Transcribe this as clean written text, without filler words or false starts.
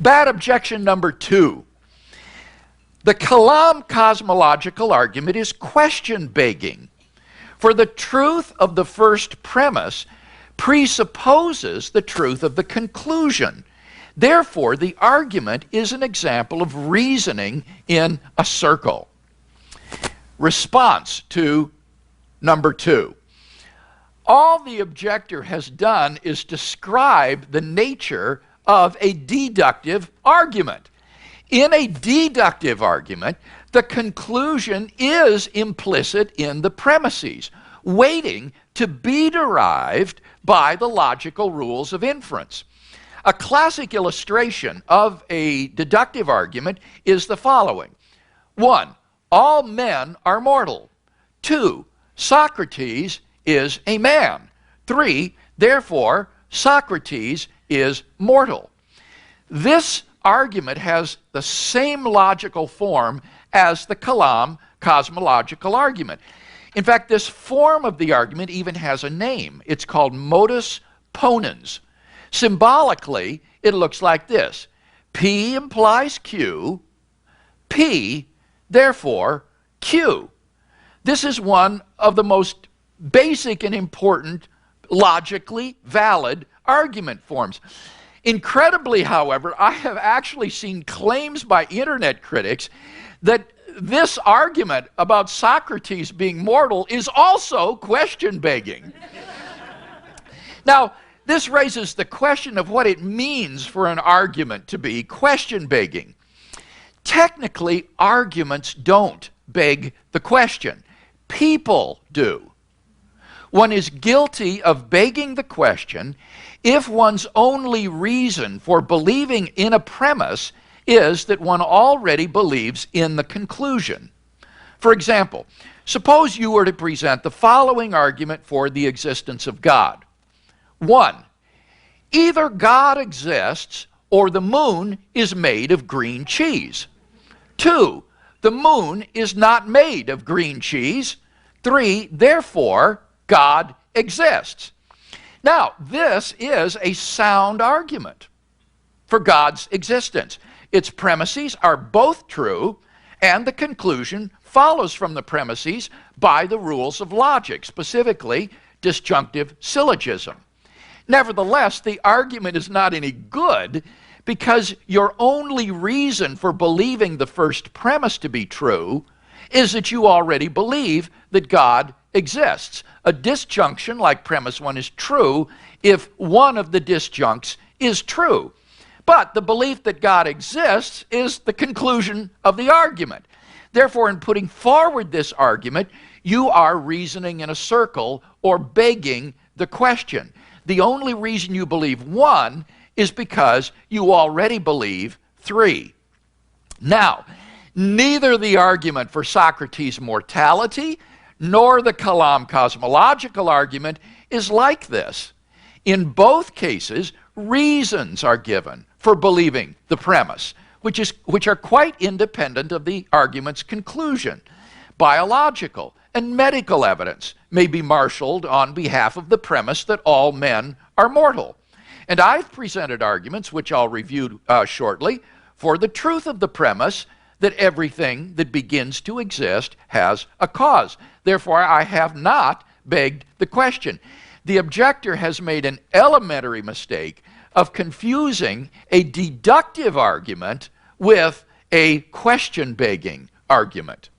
Bad objection number 2. The Kalam cosmological argument is question-begging, for the truth of the first premise presupposes the truth of the conclusion. Therefore, the argument is an example of reasoning in a circle. Response to number 2. All the objector has done is describe the nature of a deductive argument. In a deductive argument, the conclusion is implicit in the premises, waiting to be derived by the logical rules of inference. A classic illustration of a deductive argument is the following. 1. All men are mortal. 2. Socrates is a man. 3. Therefore, Socrates is mortal. This argument has the same logical form as the Kalam cosmological argument. In fact, this form of the argument even has a name. It's called modus ponens. Symbolically, it looks like this. P implies Q. P, therefore, Q. This is one of the most basic and important, logically valid argument forms. Incredibly, however, I have actually seen claims by internet critics that this argument about Socrates being mortal is also question-begging. Now, this raises the question of what it means for an argument to be question-begging. Technically, arguments don't beg the question. People do. One is guilty of begging the question if one's only reason for believing in a premise is that one already believes in the conclusion. For example, suppose you were to present the following argument for the existence of God. 1. Either God exists or the moon is made of green cheese. 2. The moon is not made of green cheese. 3. Therefore, God exists. Now, this is a sound argument for God's existence. Its premises are both true, and the conclusion follows from the premises by the rules of logic, specifically disjunctive syllogism. Nevertheless, the argument is not any good because your only reason for believing the first premise to be true is that you already believe that God exists. A disjunction like premise 1 is true if one of the disjuncts is true. But the belief that God exists is the conclusion of the argument. Therefore, in putting forward this argument, you are reasoning in a circle or begging the question. The only reason you believe 1 is because you already believe 3. Now, neither the argument for Socrates' mortality nor the Kalam cosmological argument is like this. In both cases, reasons are given for believing the premise, which are quite independent of the argument's conclusion. Biological and medical evidence may be marshaled on behalf of the premise that all men are mortal. And I've presented arguments, which I'll review shortly, for the truth of the premise that everything that begins to exist has a cause. Therefore, I have not begged the question. The objector has made an elementary mistake of confusing a deductive argument with a question-begging argument.